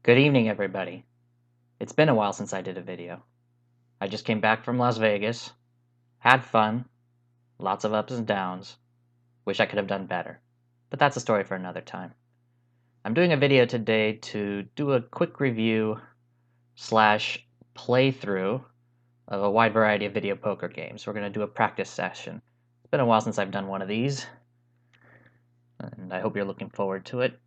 Good evening, everybody. It's been a while since I did a video. I just came back from Las Vegas, had fun, lots of ups and downs. Wish I could have done better, but that's a story for another time. I'm doing a video today to do a quick review slash playthrough of a wide variety of video poker games. We're going to do a practice session. It's been a while since I've done one of these, and I hope you're looking forward to it.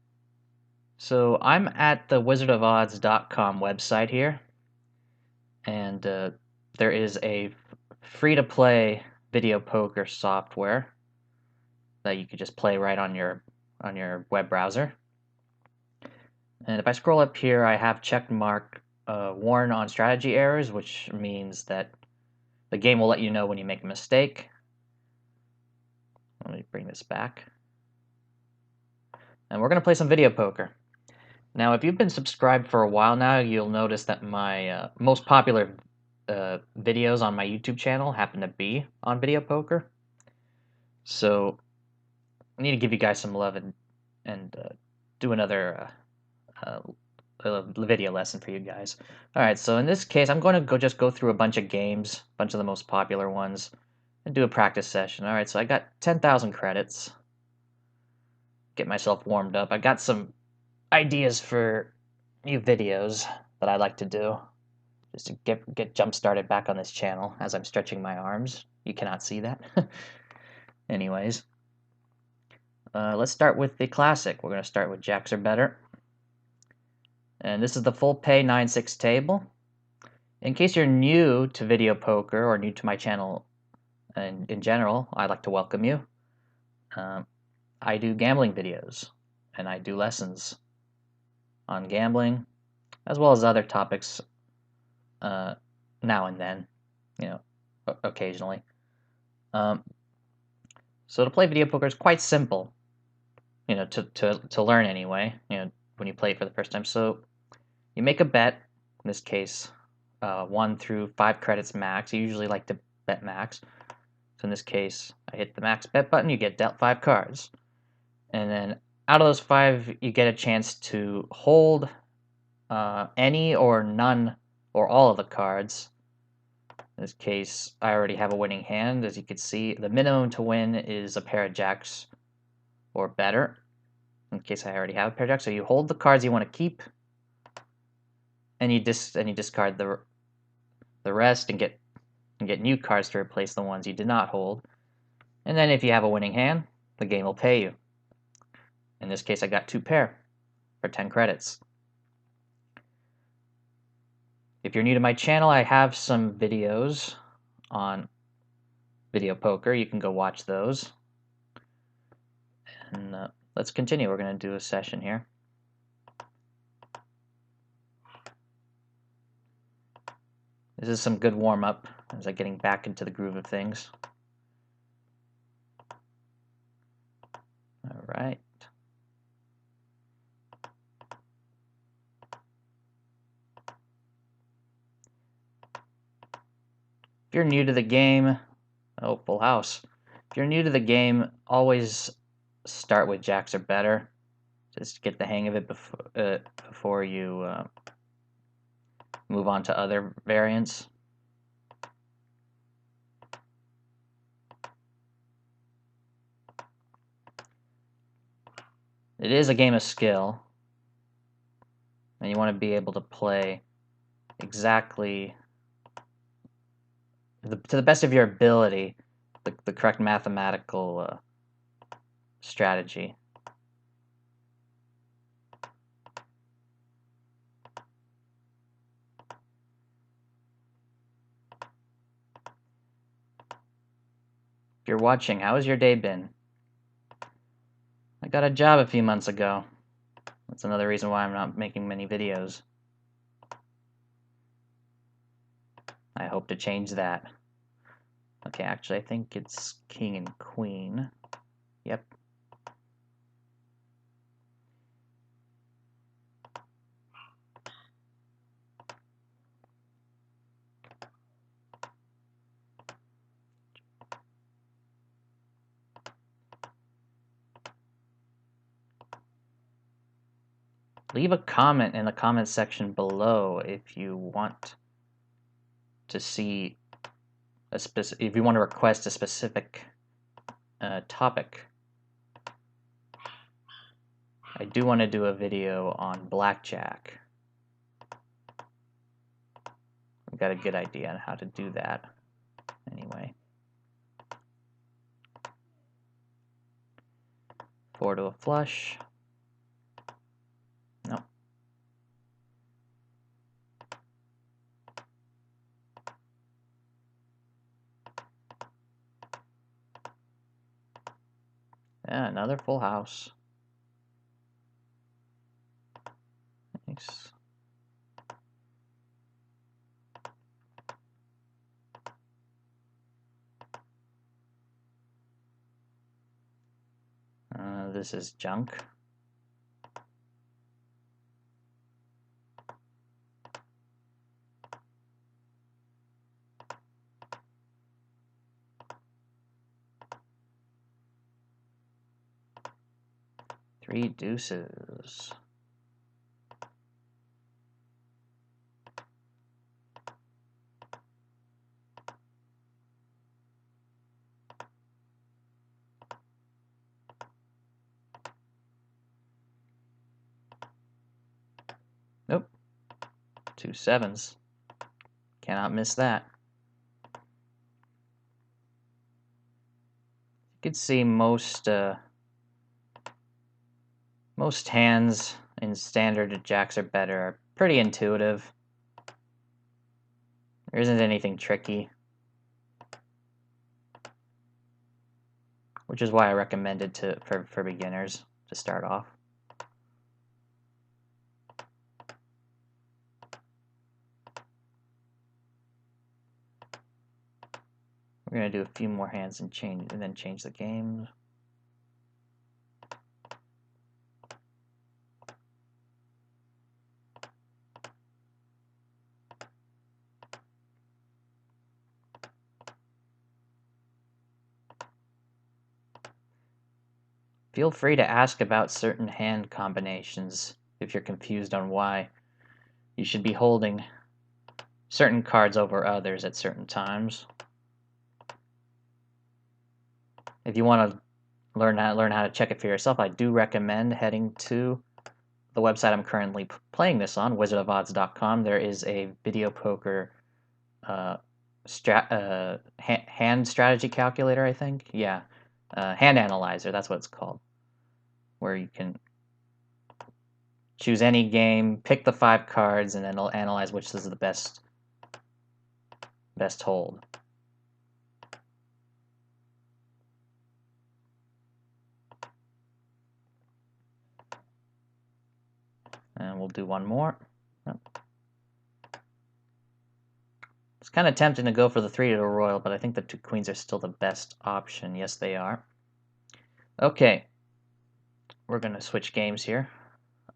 So I'm at the wizardofodds.com website here, and there is a free-to-play video poker software that you could just play right on your web browser. And if I scroll up here, I have check mark warn on strategy errors, which means that the game will let you know when you make a mistake. Let me bring this back. And we're going to play some video poker. Now, if you've been subscribed for a while now, you'll notice that my most popular videos on my YouTube channel happen to be on video poker. So I need to give you guys some love and do another video lesson for you guys. All right, so in this case, I'm going to just go through a bunch of games, a bunch of the most popular ones, and do a practice session. All right, so I got 10,000 credits. Get myself warmed up. I got some ideas for new videos that I like to do, just to get jump started back on this channel as I'm stretching my arms. You cannot see that. Anyways, let's start with the classic. We're going to start with jacks or better. And this is the full pay 9-6 table. In case you're new to video poker or new to my channel and in general, I'd like to welcome you. I do gambling videos and I do lessons on gambling as well as other topics now and then, occasionally. So to play video poker is quite simple, to learn anyway, when you play it for the first time. So you make a bet, in this case, 1 through 5 credits max. You usually like to bet max. So in this case, I hit the max bet button, you get dealt 5 cards. And then out of those 5, you get a chance to hold any or none or all of the cards. In this case, I already have a winning hand. As you can see, the minimum to win is a pair of jacks or better. In case I already have a pair of jacks. So you hold the cards you want to keep, and you discard the rest and get new cards to replace the ones you did not hold. And then if you have a winning hand, the game will pay you. In this case, I got 2 pair for 10 credits. If you're new to my channel, I have some videos on video poker. You can go watch those. And let's continue. We're going to do a session here. This is some good warm-up as I'm getting back into the groove of things. All right. If you're new to the game, oh, full house. If you're new to the game, always start with jacks or better. Just get the hang of it before you move on to other variants. It is a game of skill, and you want to be able to play exactly to the best of your ability the correct mathematical strategy. If you're watching, how has your day been? I got a job a few months ago. That's another reason why I'm not making many videos. I hope to change that. Okay, actually, I think it's king and queen. Yep. Leave a comment in the comment section below if you want to see if you want to request a specific topic. I do want to do a video on blackjack. I've got a good idea on how to do that. Anyway. 4 to a flush. No. Yeah, another full house. Nice. This is junk. Three deuces. Nope. 2 sevens. Cannot miss that. You can see most hands in standard jacks or better are pretty intuitive. There isn't anything tricky, which is why I recommend it for beginners to start off. We're gonna do a few more hands and then change the game. Feel free to ask about certain hand combinations if you're confused on why you should be holding certain cards over others at certain times. If you want to learn how to check it for yourself, I do recommend heading to the website I'm currently playing this on, wizardofodds.com. There is a video poker hand strategy calculator, I think. Yeah, hand analyzer, that's what it's called, where you can choose any game, pick the 5 cards, and then it'll analyze which is the best hold. And we'll do one more. Oh. It's kind of tempting to go for the 3 to a royal, but I think the 2 queens are still the best option. Yes, they are. Okay, we're going to switch games here.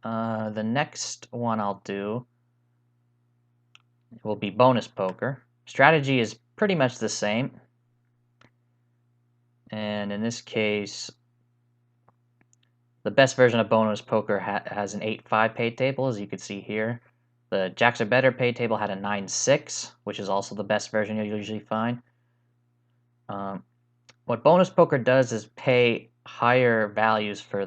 The next one I'll do will be bonus poker. Strategy is pretty much the same. And in this case, the best version of bonus poker has an 8-5 pay table, as you can see here. The jacks are better pay table had a 9-6, which is also the best version you'll usually find. What bonus poker does is pay higher values for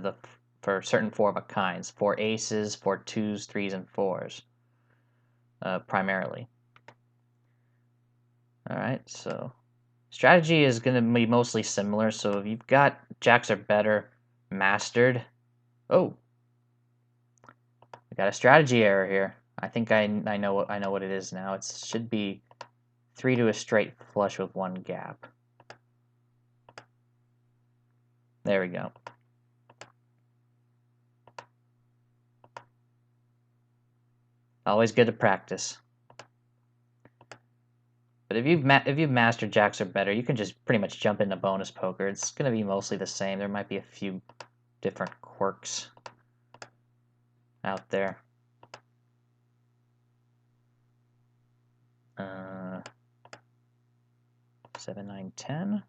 certain 4 of a kinds, for aces, for 2s, 3s, and 4s, primarily. All right, so strategy is going to be mostly similar. So if you've got jacks are better mastered, oh, we got a strategy error here. I think I know what it is now. It should be 3 to a straight flush with 1 gap. There we go. Always good to practice. But if you've mastered jacks or better, you can just pretty much jump into bonus poker. It's going to be mostly the same. There might be a few different quirks out there. 7, 9, 10.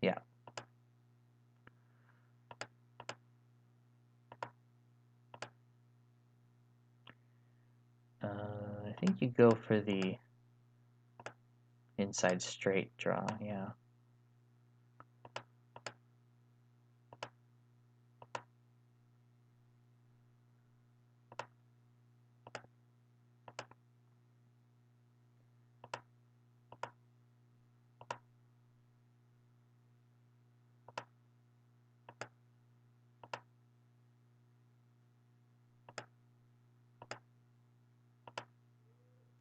Yeah. think you go for the inside straight draw, yeah.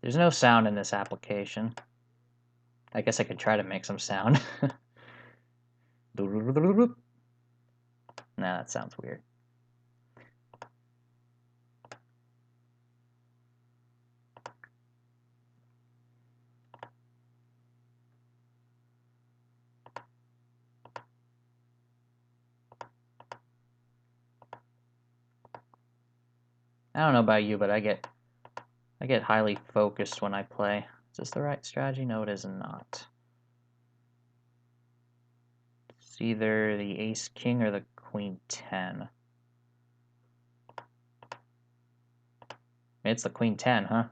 There's no sound in this application. I guess I could try to make some sound. Nah, that sounds weird. I don't know about you, but I get highly focused when I play. Is this the right strategy? No, it is not. It's either the ace king or the queen 10. It's the queen 10, huh?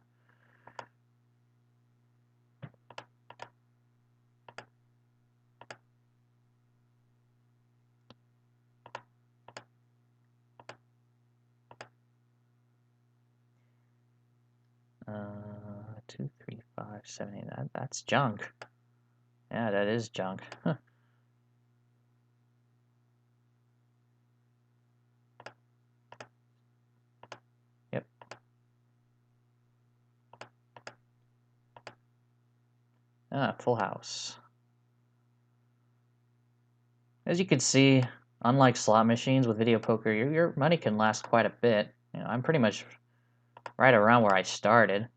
Uh, 2, 3, 5, 7, 8. That's junk. Yeah, that is junk. Yep. Ah, full house. As you can see, unlike slot machines with video poker, your money can last quite a bit. You know, I'm pretty much right around where I started.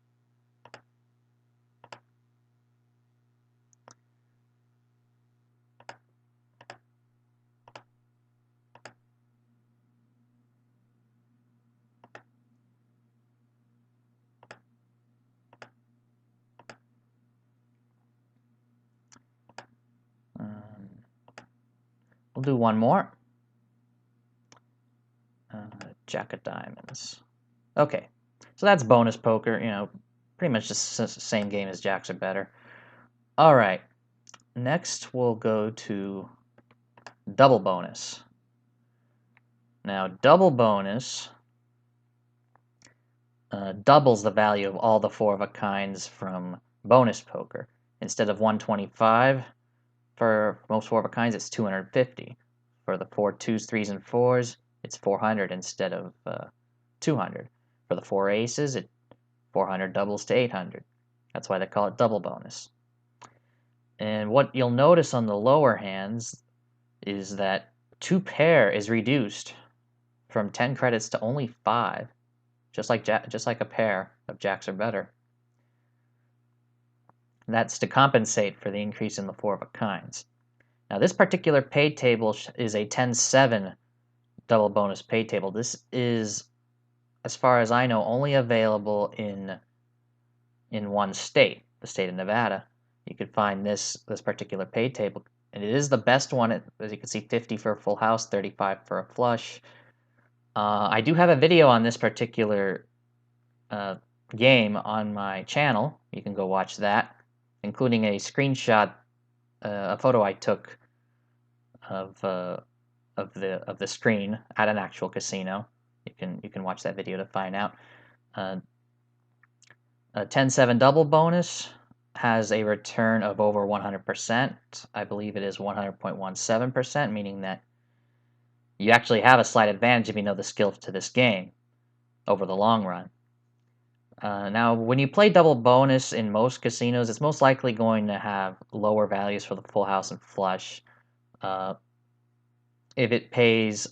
We'll do one more. Jack of diamonds. Okay, so that's bonus poker. You know, pretty much just the same game as jacks are better. All right, next we'll go to double bonus. Now, double bonus doubles the value of all the 4 of a kinds from bonus poker. Instead of 125 for most 4 of a kinds, it's 250. For the 4 2s, 3s, and 4s, it's 400 instead of 200. For the 4 aces, 400 doubles to 800. That's why they call it double bonus. And what you'll notice on the lower hands is that 2 pair is reduced from 10 credits to only 5, just like a pair of jacks or better. And that's to compensate for the increase in the 4 of a kinds. Now, this particular pay table is a 10-7 double bonus pay table. This is, as far as I know, only available in one state, the state of Nevada. You could find this particular pay table, and it is the best one. As you can see, 50 for a full house, 35 for a flush. I do have a video on this particular game on my channel. You can go watch that, including a screenshot, a photo I took of the screen at an actual casino. You can watch that video to find out. A 10-7 double bonus has a return of over 100%. I believe it is 100.17%, meaning that you actually have a slight advantage if you know the skill to this game over the long run. Now, when you play double bonus in most casinos, it's most likely going to have lower values for the full house and flush. If it pays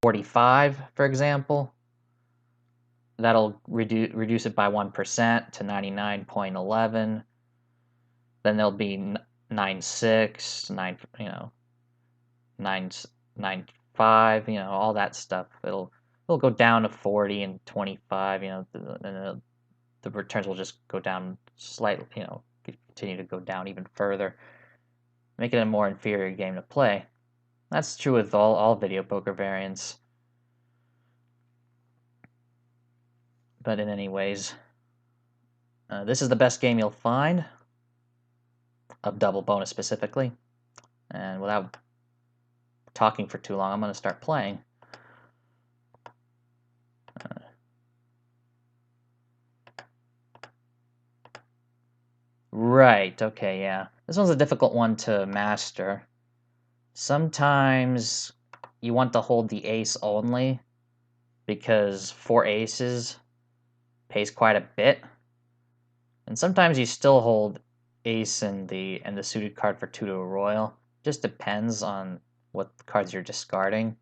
45, for example, that'll reduce it by 1% to 99.11. Then there'll be 9.6, 9.5, all that stuff. It'll go down to 40 and 25, and the returns will just go down slightly, continue to go down even further, make it a more inferior game to play. That's true with all video poker variants. But in any ways, This is the best game you'll find, of double bonus specifically. And without talking for too long, I'm going to start playing. Right, okay, yeah. This one's a difficult one to master. Sometimes you want to hold the ace only, because 4 aces pays quite a bit. And sometimes you still hold ace and the suited card for 2 to a royal. Just depends on what cards you're discarding.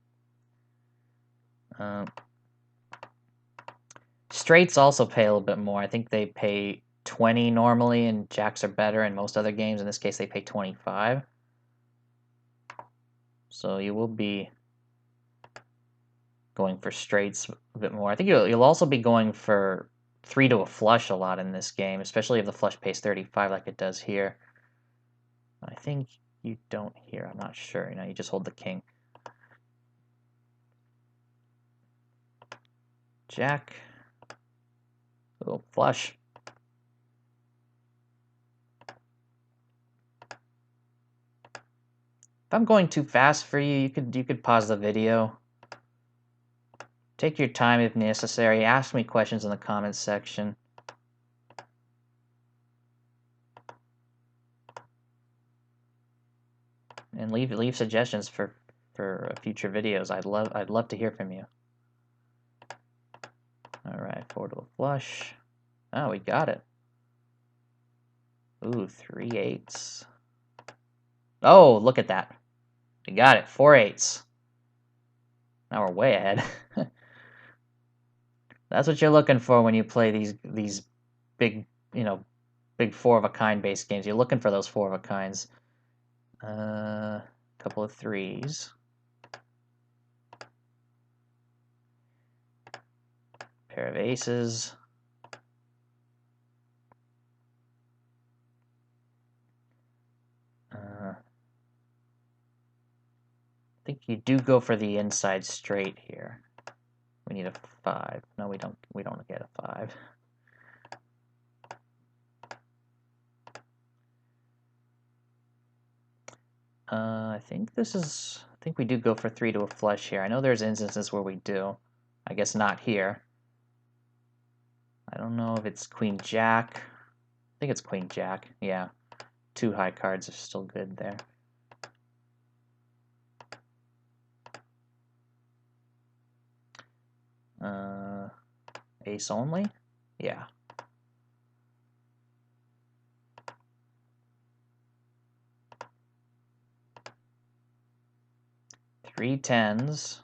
Straights also pay a little bit more. I think they pay 20 normally, and jacks are better in most other games. In this case, they pay 25. So you will be going for straights a bit more. I think you'll also be going for 3 to a flush a lot in this game, especially if the flush pays 35 like it does here. I think you don't here. I'm not sure. You just hold the king. Jack. Oh, flush. If I'm going too fast for you, you could pause the video. Take your time if necessary. Ask me questions in the comments section. And leave suggestions for future videos. I'd love to hear from you. All right, 4 to a flush. Oh, we got it. Ooh, 3 8s. Oh, look at that. We got it. 4 8s. Now we're way ahead. That's what you're looking for when you play these big, big 4-of-a-kind base games. You're looking for those 4-of-a-kinds. Couple of 3s. Pair of aces. I think you do go for the inside straight here. We need a 5. No, we don't get a 5. I think we do go for 3 to a flush here. I know there's instances where we do. I guess not here. I don't know if it's Queen Jack. I think it's Queen Jack. Yeah. 2 high cards are still good there. Ace only? Yeah. 3 10s.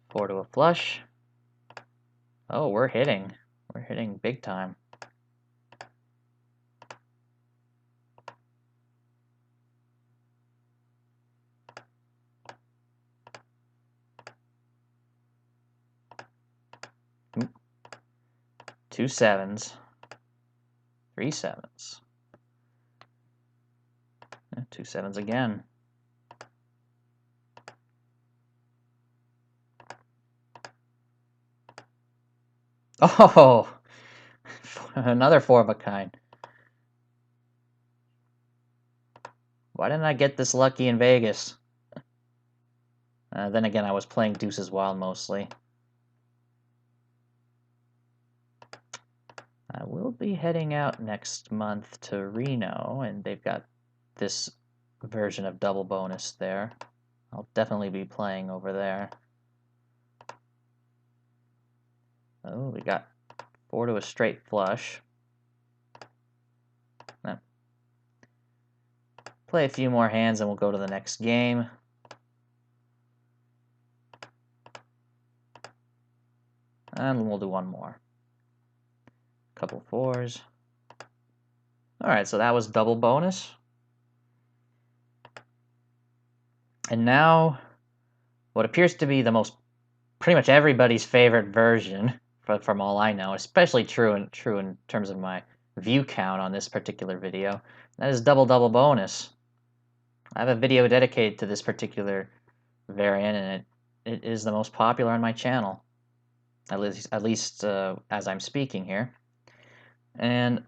Four to a flush. Oh, we're hitting. We're hitting big time. Oop. 2 7s. 3 7s. 2 7s again. Oh, another 4-of-a-kind. Why didn't I get this lucky in Vegas? Then again, I was playing Deuces Wild mostly. I will be heading out next month to Reno, and they've got this version of double bonus there. I'll definitely be playing over there. Oh, we got 4 to a straight flush. Play a few more hands and we'll go to the next game. And we'll do one more. Couple 4s. Alright, so that was double bonus. And now, what appears to be pretty much everybody's favorite version, from all I know, especially true in terms of my view count on this particular video, that is double bonus. I have a video dedicated to this particular variant, and it is the most popular on my channel, at least as I'm speaking here. And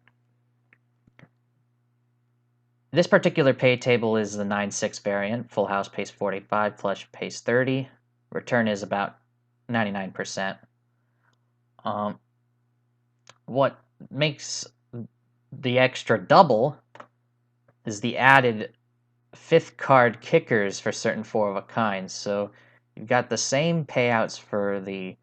this particular pay table is the 9-6 variant. Full house pays 45, flush pays 30. Return is about 99%. What makes the extra double is the added 5th card kickers for certain 4 of a kind. So you've got the same payouts for the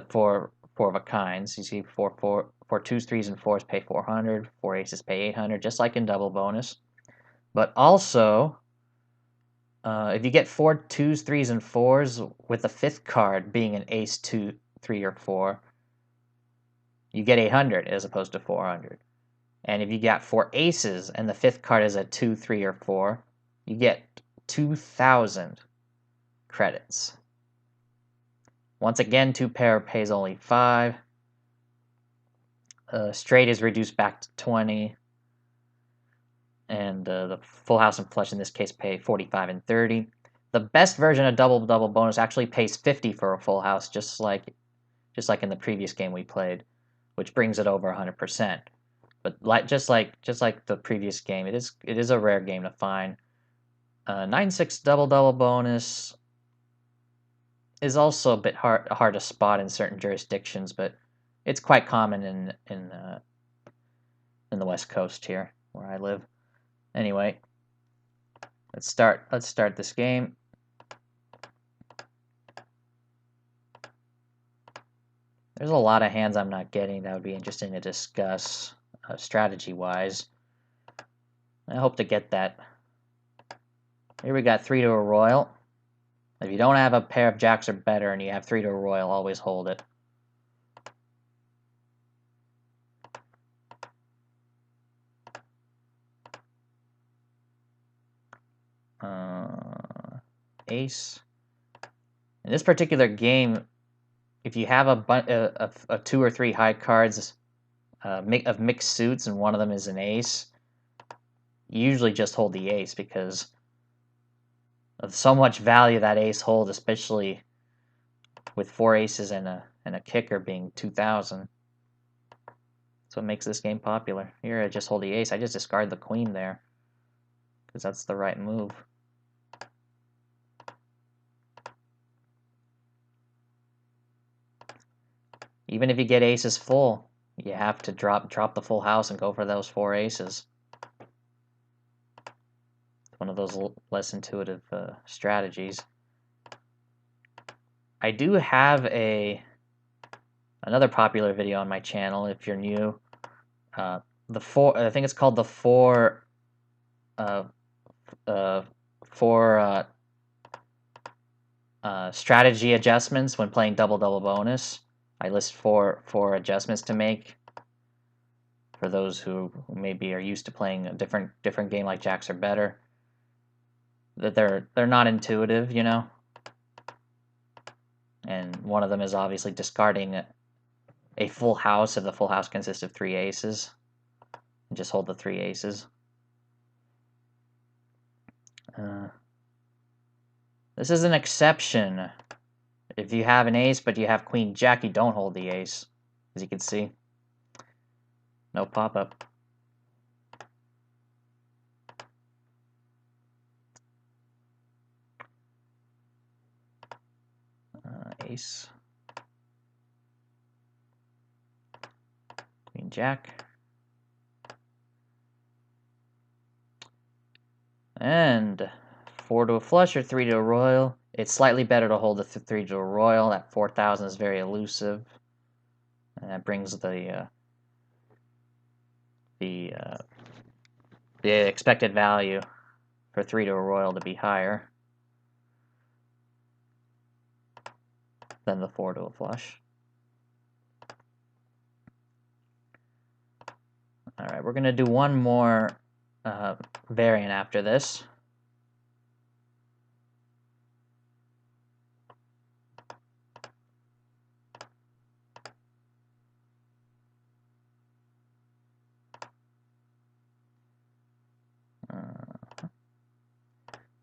four of a kinds. You see, four twos, threes, and fours pay 400. 4 aces pay 800, just like in double bonus. But also, if you get 4 twos, threes, and fours with the 5th card being an ace, 2, 3, or 4, you get 800 as opposed to 400. And if you got 4 aces and the 5th card is a 2, 3, or 4, you get 2,000 credits. Once again, 2 pair pays only 5. Straight is reduced back to 20. And the full house and flush in this case pay 45 and 30. The best version of double bonus actually pays 50 for a full house, just like in the previous game we played, which brings it over 100%. But just like the previous game, it is a rare game to find. 9-6 double bonus is also a bit hard to spot in certain jurisdictions, but it's quite common in the West Coast here where I live. Anyway, let's start this game. There's a lot of hands I'm not getting that would be interesting to discuss strategy-wise. I hope to get that. Here we got 3 to a royal. If you don't have a pair of jacks or better and you have 3 to a royal, always hold it. Ace. In this particular game, if you have a 2 or 3 high cards of mixed suits and one of them is an ace, you usually just hold the ace because of so much value that ace holds, especially with 4 aces and a kicker being 2,000. That's what makes this game popular. Here I just hold the ace. I just discard the queen there because that's the right move. Even if you get aces full, you have to drop the full house and go for those 4 aces. It's one of those less intuitive strategies. I do have another popular video on my channel if you're new. I think it's called the four strategy adjustments when playing double bonus. I list four adjustments to make for those who maybe are used to playing a different game like jacks or better. That they're not intuitive, you know. And one of them is obviously discarding a full house if the full house consists of 3 aces. And just hold the 3 aces. This is an exception. If you have an ace but you have queen jack, you don't hold the ace, as you can see. No pop-up. Ace. Queen jack. And 4 to a flush or 3 to a royal. It's slightly better to hold the 3 to a royal. That 4,000 is very elusive. And that brings the expected value for 3 to a royal to be higher than the 4 to a flush. Alright, we're going to do one more variant after this.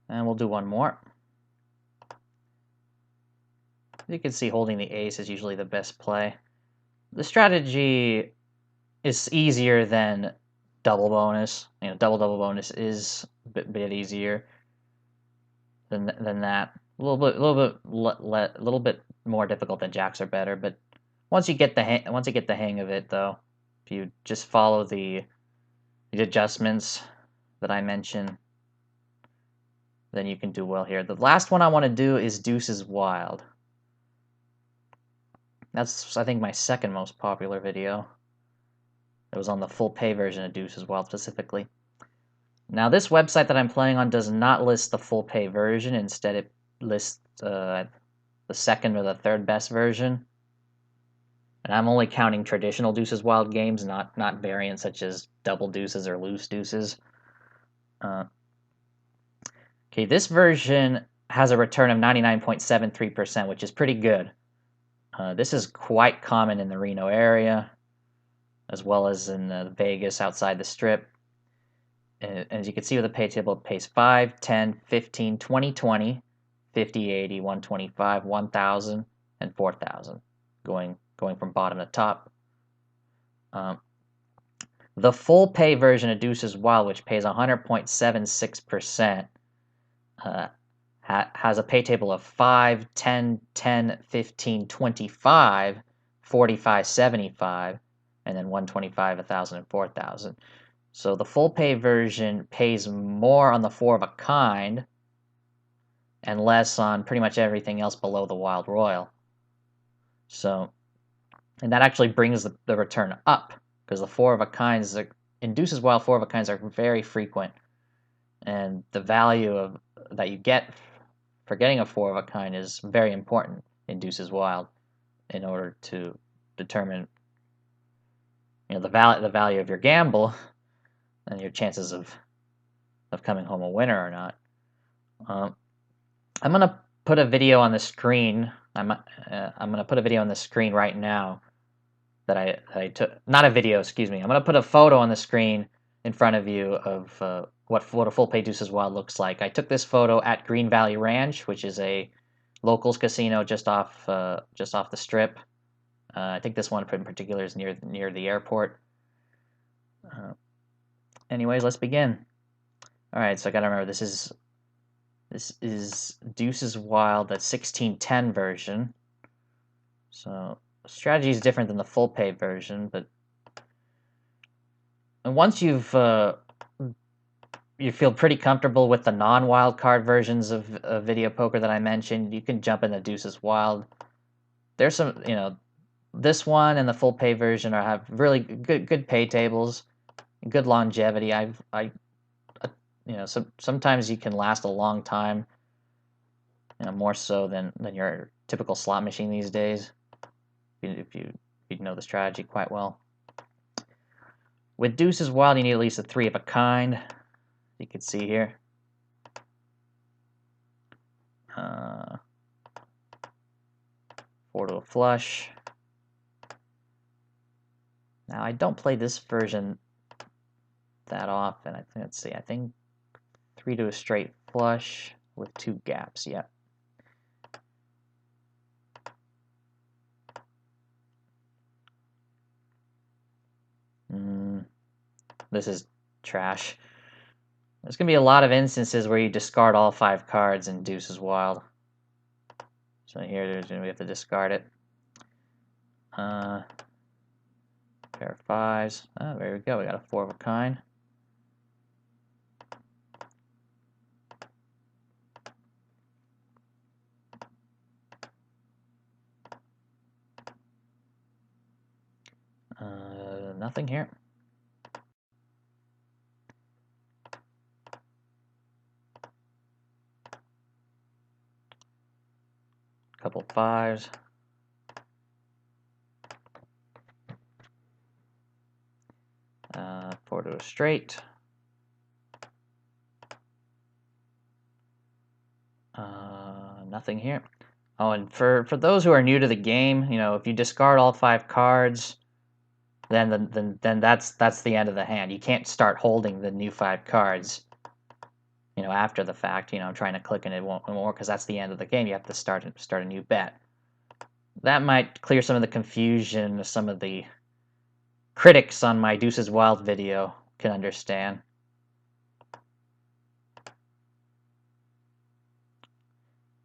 And we'll do one more. you can see holding the ace is usually the best play. The strategy is easier than double bonus. You know, double bonus is a bit easier than that. A little bit more difficult than jacks are better. But once you get the hang of it, though, if you just follow the adjustments that I mentioned, then you can do well here. The last one I want to do is Deuces Wild. That's, I think, my second most popular video. It was on the full pay version of Deuces Wild specifically. Now, this website that I'm playing on does not list the full pay version. Instead, it lists the second or the third best version. And I'm only counting traditional Deuces Wild games, not variants such as double deuces or loose deuces. Okay, this version has a return of 99.73%, which is pretty good. This is quite common in the Reno area, as well as in Vegas outside the Strip. As you can see with the pay table, it pays 5, 10, 15, 20, 20, 50, 80, 125, 1,000, and 4,000, going from bottom to top. The full pay version of Deuces Wild, which pays 100.76%, has a pay table of 5, 10, 10, 15, 25, 45, 75, and then 125, 1,000, and 4,000. So the full pay version pays more on the 4 of a kind and less on pretty much everything else below the Wild Royal. So, and that actually brings the return up, because the 4 of a kinds in Deuces Wild, 4 of a kinds are very frequent, and the value that you get for getting a 4 of a kind is very important in Deuces Wild in order to determine, you know, the value of your gamble and your chances of coming home a winner or not. I'm gonna put a video on the screen. I'm gonna put a video on the screen right now that I took. Not a video, excuse me. I'm gonna put a photo on the screen in front of you of what a full pay Deuces Wild looks like. I took this photo at Green Valley Ranch, which is a locals casino just off the Strip. I think this one in particular is near the airport. Anyways, let's begin. All right, so I gotta remember this is Deuces Wild, the 1610 version. So the strategy is different than the full pay version, but once you feel pretty comfortable with the non-wild card versions of video poker that I mentioned, you can jump into Deuces Wild. There's some, you know, this one and the full pay version have really good pay tables, good longevity. You know, sometimes you can last a long time, you know, more so than your typical slot machine these days, if you know the strategy quite well. With Deuces Wild, you need at least a 3 of a kind. You can see here. 4 to a flush. Now, I don't play this version that often. Let's see, I think 3 to a straight flush with 2 gaps, yep. This is trash. There's going to be a lot of instances where you discard all 5 cards in Deuces Wild. So here we have to discard it. Pair of 5s. Oh, there we go. We got a 4 of a kind. Nothing here. Couple 5s. Four to a straight. Nothing here. Oh, and for those who are new to the game, you know, if you discard all 5 cards, then that's the end of the hand. You can't start holding the new 5 cards, you know, after the fact. You know, I'm trying to click and it won't work because that's the end of the game. You have to start a new bet. that might clear some of the confusion some of the critics on my Deuces Wild video can understand.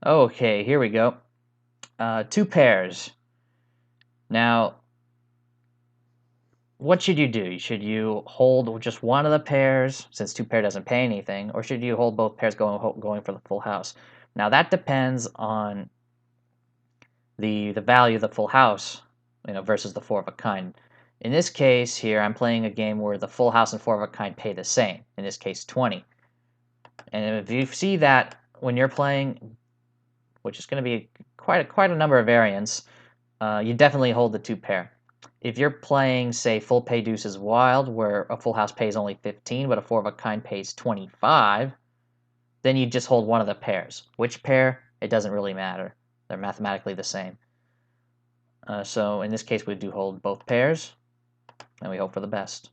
Okay, here we go. 2 pairs. Now, what should you do? Should you hold just one of the pairs, since 2 pair doesn't pay anything, or should you hold both pairs going for the full house? Now, that depends on the value of the full house, versus the 4 of a kind. In this case here, I'm playing a game where the full house and 4 of a kind pay the same. In this case, 20. And if you see that when you're playing, which is going to be quite a number of variants, you definitely hold the 2 pair. If you're playing, say, full pay Deuces Wild, where a full house pays only 15, but a 4 of a kind pays 25, then you just hold one of the pairs. Which pair? It doesn't really matter. They're mathematically the same. So in this case, we do hold both pairs, and we hope for the best.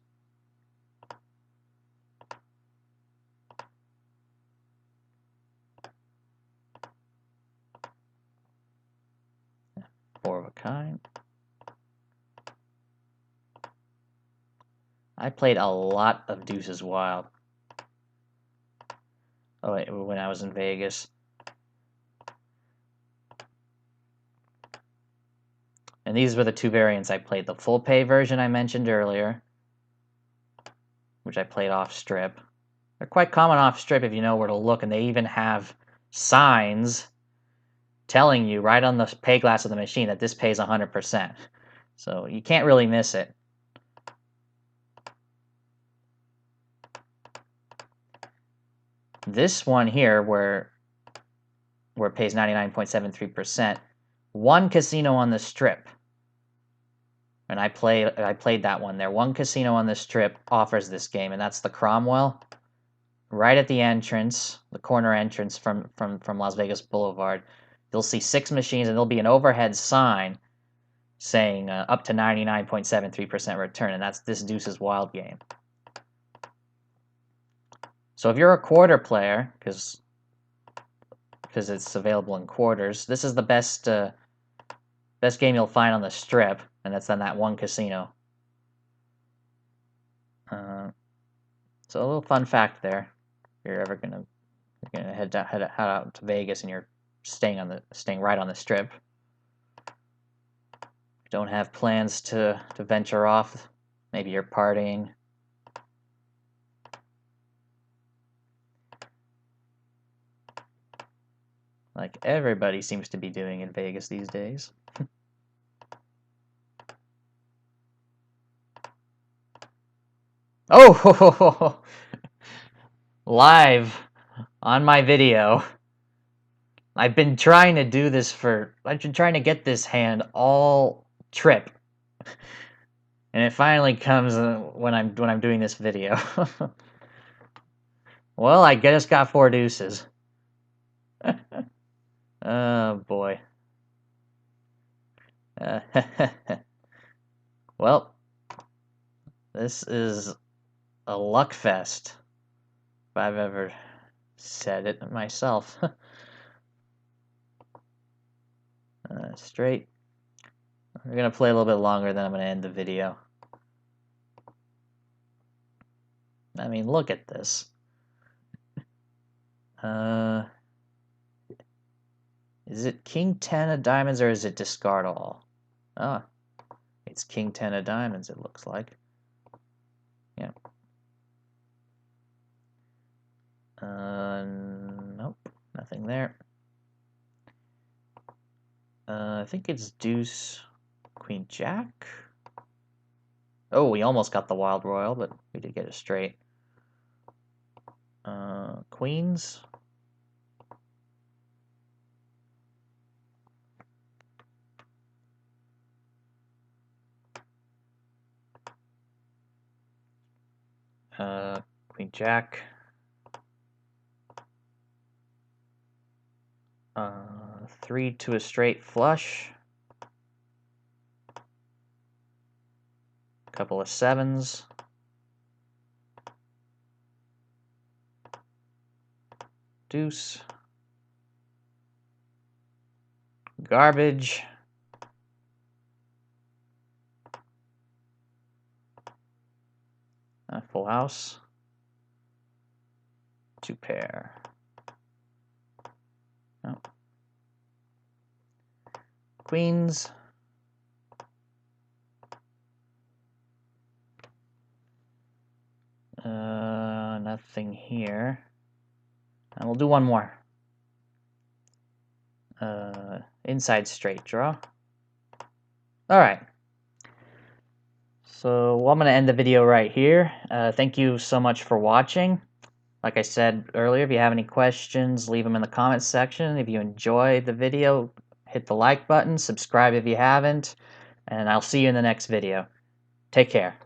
Four of a kind. I played a lot of Deuces Wild. Oh, wait, when I was in Vegas. And these were the 2 variants I played. The full pay version I mentioned earlier, which I played off strip. They're quite common off strip if you know where to look, and they even have signs telling you right on the pay glass of the machine that this pays 100%. So you can't really miss it. This one here, where it pays 99.73%, one casino on the strip, and I played that one there. One casino on the strip offers this game, and that's the Cromwell, right at the entrance, the corner entrance from Las Vegas Boulevard. You'll see 6 machines, and there'll be an overhead sign saying up to 99.73% return, and that's this Deuces Wild game. So if you're a quarter player, because it's available in quarters, this is the best game you'll find on the strip, and that's on that one casino. So a little fun fact there. If you're ever gonna head out to Vegas and you're staying right on the strip, don't have plans to venture off, maybe you're partying. Like everybody seems to be doing in Vegas these days. Oh! Live on my video. I've been trying to do this I've been trying to get this hand all trip. And it finally comes when I'm doing this video. Well, I just got 4 deuces. Oh boy. Well, this is a luck fest, if I've ever said it myself. Straight. We're gonna play a little bit longer, then I'm gonna end the video. I mean, look at this. Is it King 10 of diamonds or is it discard all? Ah, it's King 10 of diamonds, it looks like. Yeah. Nope, nothing there. I think it's deuce, queen, jack. Oh, we almost got the wild royal, but we did get it straight. Queens. Queen, jack. 3 to a straight flush. Couple of 7s. Deuce. Garbage. full house. 2 pair. Oh. Queens. Nothing here. And we'll do one more. Inside straight draw. Alright. So I'm going to end the video right here. Thank you so much for watching. Like I said earlier, if you have any questions, leave them in the comments section. If you enjoyed the video, hit the like button, subscribe if you haven't, and I'll see you in the next video. Take care.